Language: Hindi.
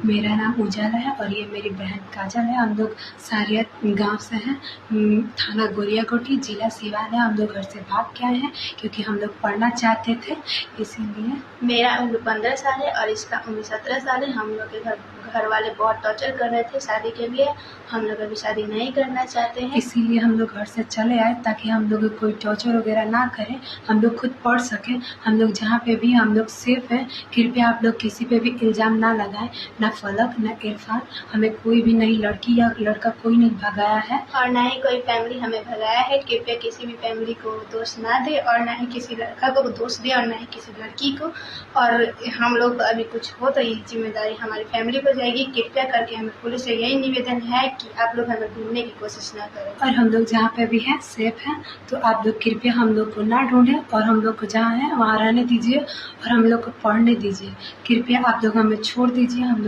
मेरा नाम उजाला है और ये मेरी बहन काजल है। हम लोग सारियत गांव से हैं। थाना गोरियाकोटी, जिला सिवान है। हम लोग घर से भाग के आए हैं क्योंकि हम लोग पढ़ना चाहते थे, इसीलिए। मेरा उम्र 15 साल है और इसका उम्र 17 साल है। हम लोग के घर वाले बहुत टॉर्चर कर रहे थे शादी के लिए। हम लोग अभी शादी नहीं करना चाहते हैं, इसीलिए हम लोग घर से चले आए ताकि हम लोग कोई टॉर्चर वगैरह ना करें, हम लोग खुद पढ़ सकें। हम लोग जहाँ पे भी हम लोग सेफ हैं। कृपया आप लोग किसी पे भी इल्ज़ाम ना लगाएं, ना फलक ना इरफान। हमें कोई भी नई लड़की या लड़का कोई नहीं भगाया है और ना ही कोई फैमिली हमें भगाया है। कृपया किसी भी फैमिली को दोष ना दे और ना ही किसी लड़का को दोष दे और ना ही किसी लड़की को। और हम लोग अभी कुछ हो तो ये जिम्मेदारी हमारी फैमिली को जाएगी। कृपया करके हमें पुलिस से यही निवेदन है कि आप लोग हमें ढूंढने की कोशिश ना करें। और हम लोग जहाँ पे भी हैं सेफ हैं, तो आप लोग कृपया हम लोग को ना ढूंढें और हम लोग को जहाँ है वहाँ रहने दीजिए और हम लोग को पढ़ने दीजिए। कृपया आप लोग हमें छोड़ दीजिए। हम लोग